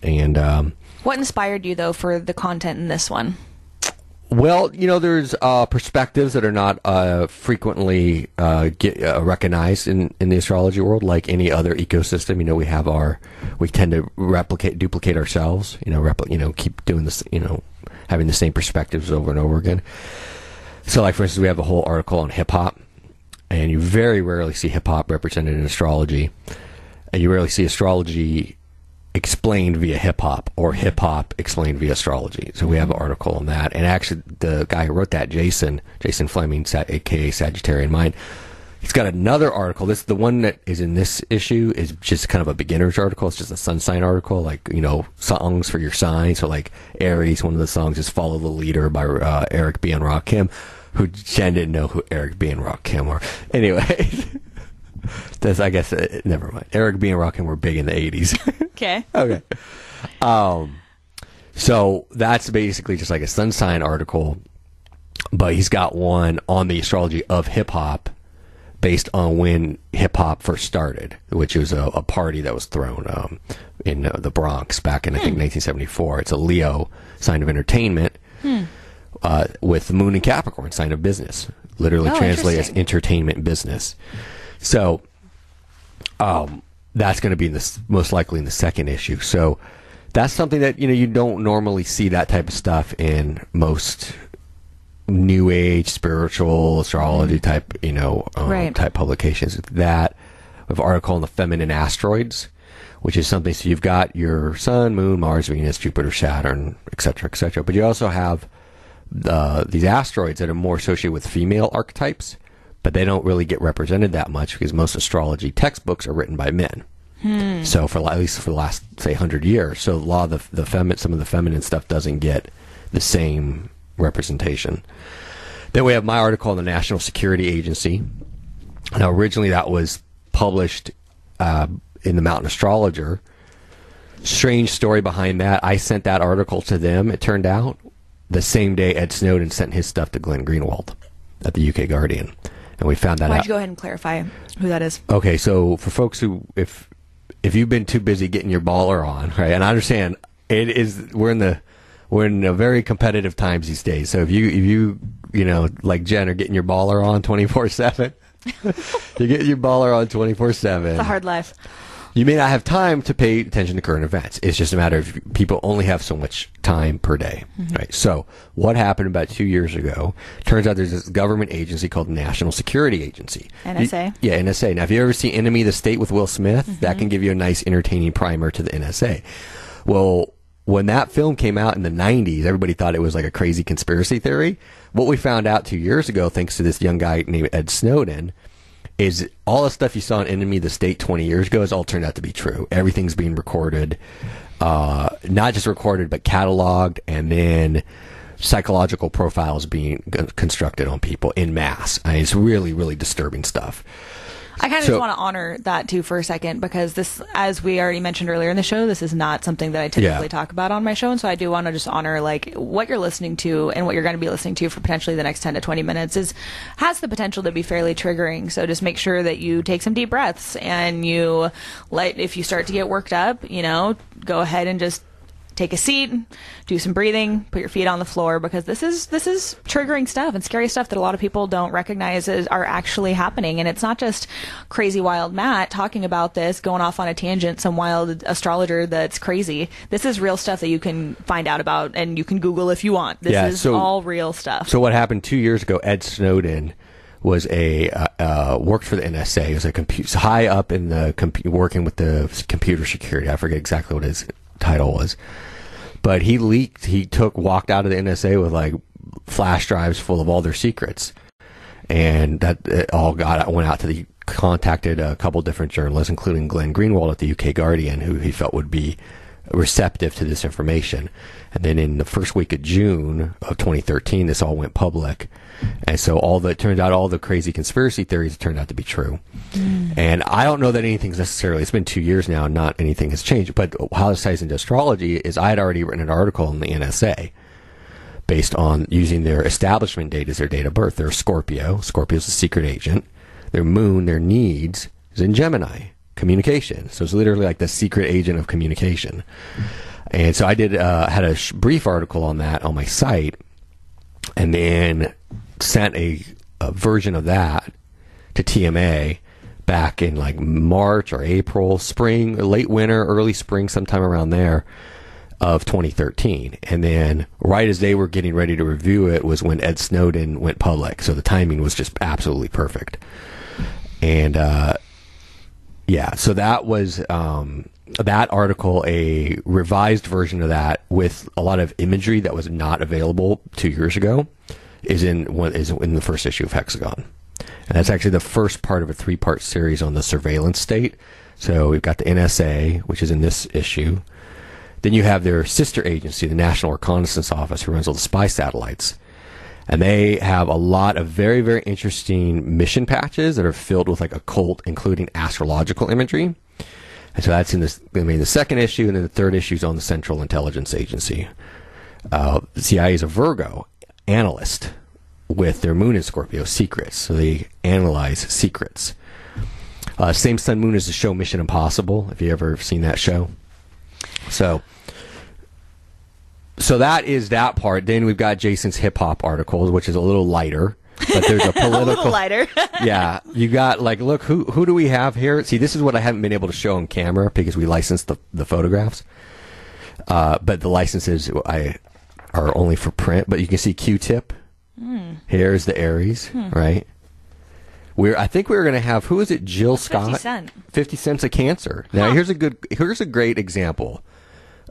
And what inspired you, though, for the content in this one? Well, there's perspectives that are not frequently recognized in the astrology world, like any other ecosystem. We tend to duplicate ourselves. Keep doing this. Having the same perspectives over and over again. So, like for instance, we have a whole article on hip hop, and you very rarely see hip hop represented in astrology, and you rarely see astrology explained via hip-hop or hip-hop explained via astrology. So we have an article on that. And actually, the guy who wrote that, Jason Fleming, a.k.a. Sagittarian Mind, he's got another article. The one that is in this issue is just kind of a beginner's article. It's just a sun sign article, like, songs for your sign. So like Aries, one of the songs is Follow the Leader by Eric B. and Rakim, who Jen didn't know who Eric B. and Rakim were. Anyway... I guess, never mind. Eric B. and Rakim were big in the 80s. Okay. Okay. So that's basically just like a sun sign article, but he's got one on the astrology of hip-hop based on when hip-hop first started, which was a party that was thrown in the Bronx back in, I think, 1974. It's a Leo, sign of entertainment, with the moon in Capricorn, sign of business. Literally translated as entertainment business. So, that's going to be most likely in the second issue. So, that's something that you don't normally see that type of stuff in most New Age spiritual astrology type type publications. That we have an article on the feminine asteroids, which is something. So you've got your Sun, Moon, Mars, Venus, Jupiter, Saturn, etc., etc. But you also have these asteroids that are more associated with female archetypes. But they don't really get represented that much because most astrology textbooks are written by men. So at least for the last, say, 100 years. So a lot of some of the feminine stuff doesn't get the same representation. Then we have my article on the National Security Agency. Now, originally that was published in the Mountain Astrologer. Strange story behind that. I sent that article to them, it turned out, the same day Ed Snowden sent his stuff to Glenn Greenwald at the UK Guardian. And we found that out. Why don't you go ahead and clarify who that is? Okay, so for folks who, if you've been too busy getting your baller on, right? And I understand we're in a very competitive times these days. So if you like Jen are getting your baller on 24/7, you get your baller on 24/7. It's a hard life. You may not have time to pay attention to current events. It's just a matter of people only have so much time per day, right? So what happened about 2 years ago? Turns out there's this government agency called National Security Agency. NSA? NSA. Now, if you ever see Enemy of the State with Will Smith, that can give you a nice entertaining primer to the NSA. Well, when that film came out in the 90s, everybody thought it was like a crazy conspiracy theory. What we found out 2 years ago, thanks to this young guy named Ed Snowden, is all the stuff you saw in Enemy of the State 20 years ago has all turned out to be true. Everything's being recorded, not just recorded, but cataloged, and then psychological profiles being constructed on people in mass. I mean, it's really, really disturbing stuff. I kind of just want to honor that too for a second, because this, as we already mentioned earlier in the show, this is not something that I typically talk about on my show. And so I do want to just honor like what you're listening to and what you're going to be listening to for potentially the next 10 to 20 minutes has the potential to be fairly triggering. So just make sure that you take some deep breaths and if you start to get worked up, go ahead and just take a seat, do some breathing, put your feet on the floor, because this is triggering stuff and scary stuff that a lot of people don't recognize are actually happening. And it's not just crazy wild Matt talking about this, going off on a tangent, some wild astrologer that's crazy. This is real stuff that you can find out about, and you can Google if you want. This is all real stuff. So what happened 2 years ago, Ed Snowden was worked for the NSA. He was high up in the working with the computer security. I forget exactly what his title was, but he walked out of the NSA with like flash drives full of all their secrets, and that it all went out to contacted a couple different journalists, including Glenn Greenwald at the UK Guardian, who he felt would be receptive to this information. And then in the first week of June of 2013, this all went public. And so it turns out all the crazy conspiracy theories turned out to be true. And I don't know that anything's necessarily, it's been 2 years now, and not anything has changed. But how this ties into astrology is I had already written an article in the NSA based on using their establishment date as their date of birth. They're a Scorpio. Scorpio's a secret agent. Their moon, their needs, is in Gemini, communication. So it's literally like the secret agent of communication. And so I did had a brief article on that on my site, and then sent a version of that to TMA back in like March or April, spring, late winter, early spring, sometime around there of 2013. And then right as they were getting ready to review it was when Ed Snowden went public. So the timing was just absolutely perfect. And so that was that article, a revised version of that with a lot of imagery that was not available 2 years ago, is in the first issue of Hexagon. And that's actually the first part of a 3-part series on the surveillance state. So we've got the NSA, which is in this issue. Then you have their sister agency, the National Reconnaissance Office, who runs all the spy satellites. And they have a lot of very, very interesting mission patches that are filled with like occult, including astrological imagery. And so that's in the second issue, and then the third issue is on the Central Intelligence Agency. The CIA is a Virgo analyst with their moon in Scorpio, Secrets. So they analyze secrets. Same sun moon as the show Mission Impossible, if you ever seen that show. So that is that part. Then we've got Jason's hip hop articles, which is a little lighter, but there's a political. A little lighter. Yeah, you got like, look, who do we have here? See, this is what I haven't been able to show on camera because we licensed the photographs, but the licenses are only for print. But you can see Q-Tip. Here's the Aries, right? I think we were going to have, who is it? Jill Scott. 50 Cent. 50 Cent's a Cancer. Now here's a great example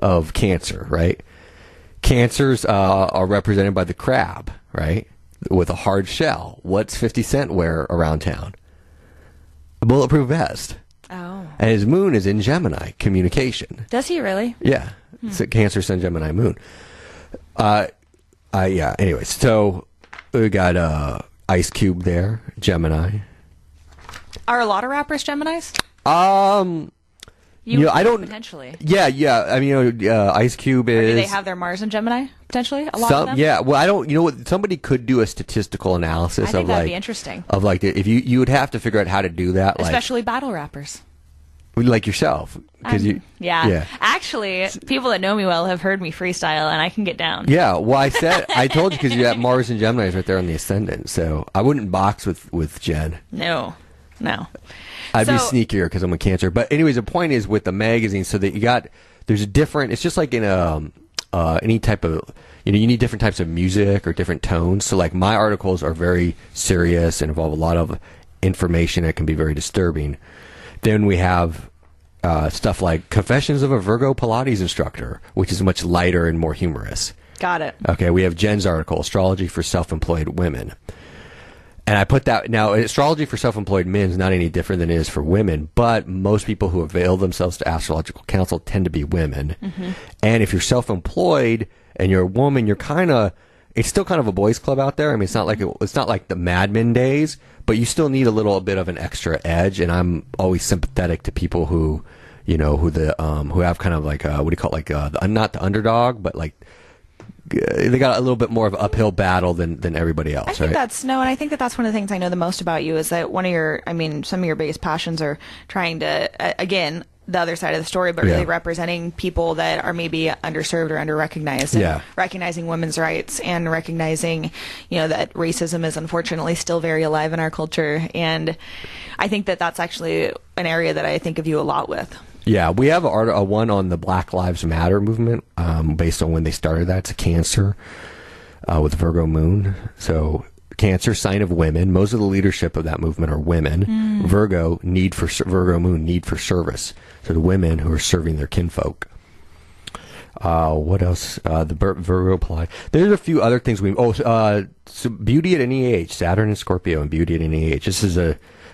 of Cancer, right? Cancers are represented by the crab, right? With a hard shell. What's 50 Cent wear around town? A bulletproof vest. Oh. And his moon is in Gemini, communication. Does he really? Yeah. It's a Cancer, Sun, Gemini moon. Yeah, anyways, so we got Ice Cube there, Gemini. Are a lot of rappers Geminis? I don't potentially. Yeah. I mean, Ice Cube is. Or do they have their Mars and Gemini potentially? A lot of them. Yeah. Well, I don't. You know what? Somebody could do a statistical analysis I think of that'd like be interesting. Of like if you would have to figure out how to do that, especially battle rappers. Like yourself, because yeah. Actually, people that know me well have heard me freestyle, and I can get down. Yeah. Well, I told you because you have Mars and Gemini right there on the ascendant, so I wouldn't box with Jen. No. I'd be sneakier because I'm a Cancer. But anyways, the point is with the magazine, so that there's a different. It's just like in any type of, you need different types of music or different tones. So like my articles are very serious and involve a lot of information that can be very disturbing. Then we have stuff like Confessions of a Virgo Pilates Instructor, which is much lighter and more humorous. Got it. Okay, we have Jen's article, Astrology for Self-Employed Women. And I put that, now astrology for self-employed men is not any different than it is for women, but most people who avail themselves to astrological counsel tend to be women. Mm-hmm. And if you're self-employed and you're a woman, it's still kind of a boys club out there. I mean, it's not like the Mad Men days, but you still need a little bit of an extra edge. And I'm always sympathetic to people who have kind of like, what do you call it? Like, not the underdog, but like, they got a little bit more of an uphill battle than everybody else. I think and I think that's one of the things I know the most about you is that some of your biggest passions are trying to, again, the other side of the story, but really representing people that are maybe underserved or under-recognized, and recognizing women's rights and recognizing, that racism is unfortunately still very alive in our culture. And I think that that's actually an area that I think of you a lot with. Yeah, we have a one on the Black Lives Matter movement based on when they started that. It's a Cancer with Virgo moon. So Cancer, sign of women. Most of the leadership of that movement are women. Virgo moon, need for service. So the women who are serving their kinfolk. What else? The Virgo apply. There's a few other things so beauty at any age. Saturn and Scorpio and beauty at any age. This is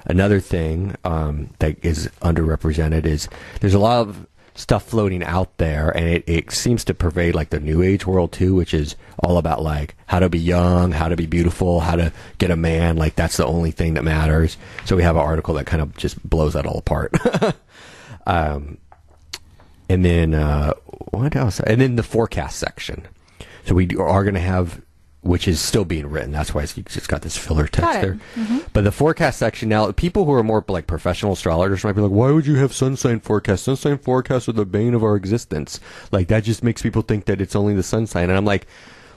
another thing that is underrepresented is there's a lot of stuff floating out there, and it seems to pervade like the New Age world too, which is all about like how to be young, how to be beautiful, how to get a man. Like that's the only thing that matters. So we have an article that kind of just blows that all apart. And then what else? And then the forecast section. So we are going to have which is still being written. That's why it's just got this filler text there. Mm-hmm. But the forecast section now, people who are more like professional astrologers might be like, why would you have sun sign forecasts? Sun sign forecasts are the bane of our existence. Like, that just makes people think that it's only the sun sign. And I'm like,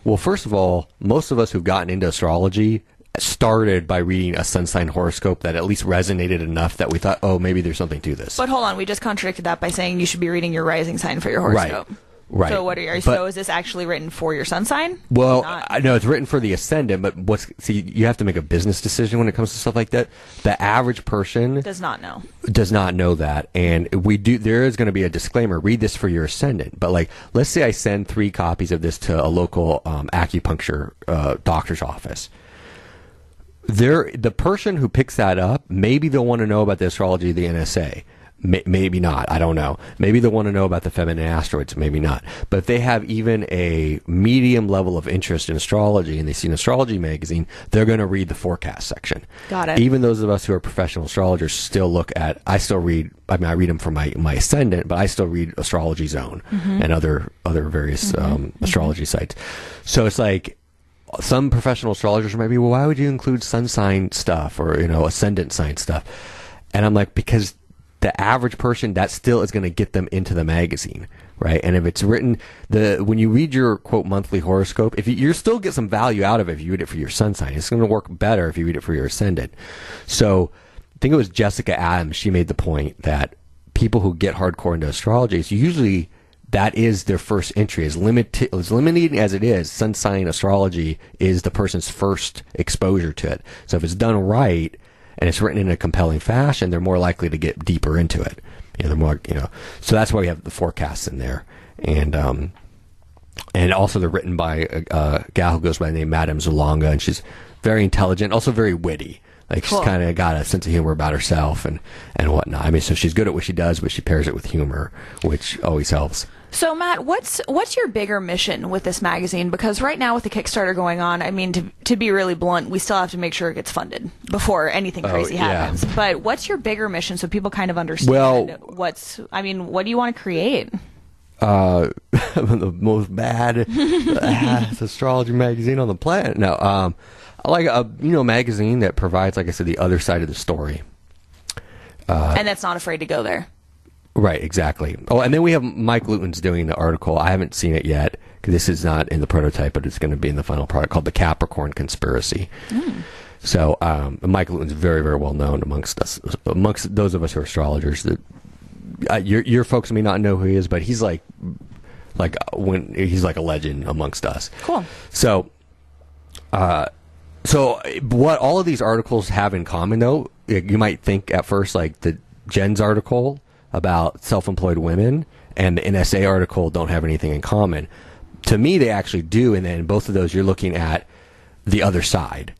well, first of all, most of us who've gotten into astrology started by reading a sun sign horoscope that at least resonated enough that we thought, oh, maybe there's something to this. But hold on, we just contradicted that by saying you should be reading your rising sign for your horoscope. Right. So so is this actually written for your sun sign? Well, I know it's written for the ascendant, but you have to make a business decision when it comes to stuff like that. The average person does not know that, and there is going to be a disclaimer. Read this for your ascendant. But like, let's say I send 3 copies of this to a local acupuncture doctor's office. The person who picks that up, maybe they'll want to know about the astrology of the NSA. Maybe not. I don't know. Maybe they want to know about the feminine asteroids. Maybe not. But if they have even a medium level of interest in astrology and they see an astrology magazine, they're going to read the forecast section. Got it. Even those of us who are professional astrologers still look at, I read them for my ascendant, but I still read Astrology Zone and other various astrology sites. So it's like, some professional astrologers might be, well, why would you include sun sign stuff or, ascendant sign stuff? And I'm like, because the average person, that still is going to get them into the magazine, right? And if it's written, when you read your quote monthly horoscope, if you still get some value out of it if you read it for your sun sign. It's going to work better if you read it for your ascendant. So I think it was Jessica Adams. She made the point that people who get hardcore into astrology, it's usually that is their first entry. As limited as it is, sun sign astrology is the person's first exposure to it. So if it's done right, and it's written in a compelling fashion, they're more likely to get deeper into it. They're more, so that's why we have the forecasts in there. And also they're written by a gal who goes by the name Madame Zulonga, and she's very intelligent, also very witty. Like, cool. She's kind of got a sense of humor about herself and whatnot. I mean, so she's good at what she does, but she pairs it with humor, which always helps. So, Matt, what's your bigger mission with this magazine? Because right now with the Kickstarter going on, I mean, to be really blunt, we still have to make sure it gets funded before anything crazy happens. But what's your bigger mission so people kind of understand what do you want to create? The most bad astrology magazine on the planet. No, I like a magazine that provides, like I said, the other side of the story. And that's not afraid to go there. Right, exactly. Oh, and then we have Mike Luton's doing the article. I haven't seen it yet because this is not in the prototype, but it's going to be in the final product, called The Capricorn Conspiracy. So Mike Luton's very, very well known amongst those of us who are astrologers. That your folks may not know who he is, but he's like he's like a legend amongst us. Cool. So what all of these articles have in common, though, you might think at first, like the Jen's article about self-employed women and the NSA article don't have anything in common. To me, they actually do, and then both of those, you're looking at the other side.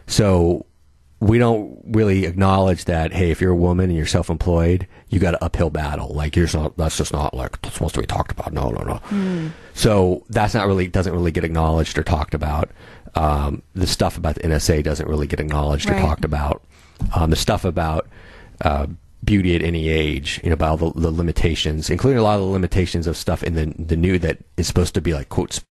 So we don't really acknowledge that, hey, if you're a woman and you're self-employed, you got an uphill battle. Like, that's just not like supposed to be talked about. No. So that's doesn't really get acknowledged or talked about. The stuff about the NSA doesn't really get acknowledged or talked about. The stuff about beauty at any age, about the limitations, including a lot of the limitations of stuff in the new that is supposed to be like, quote,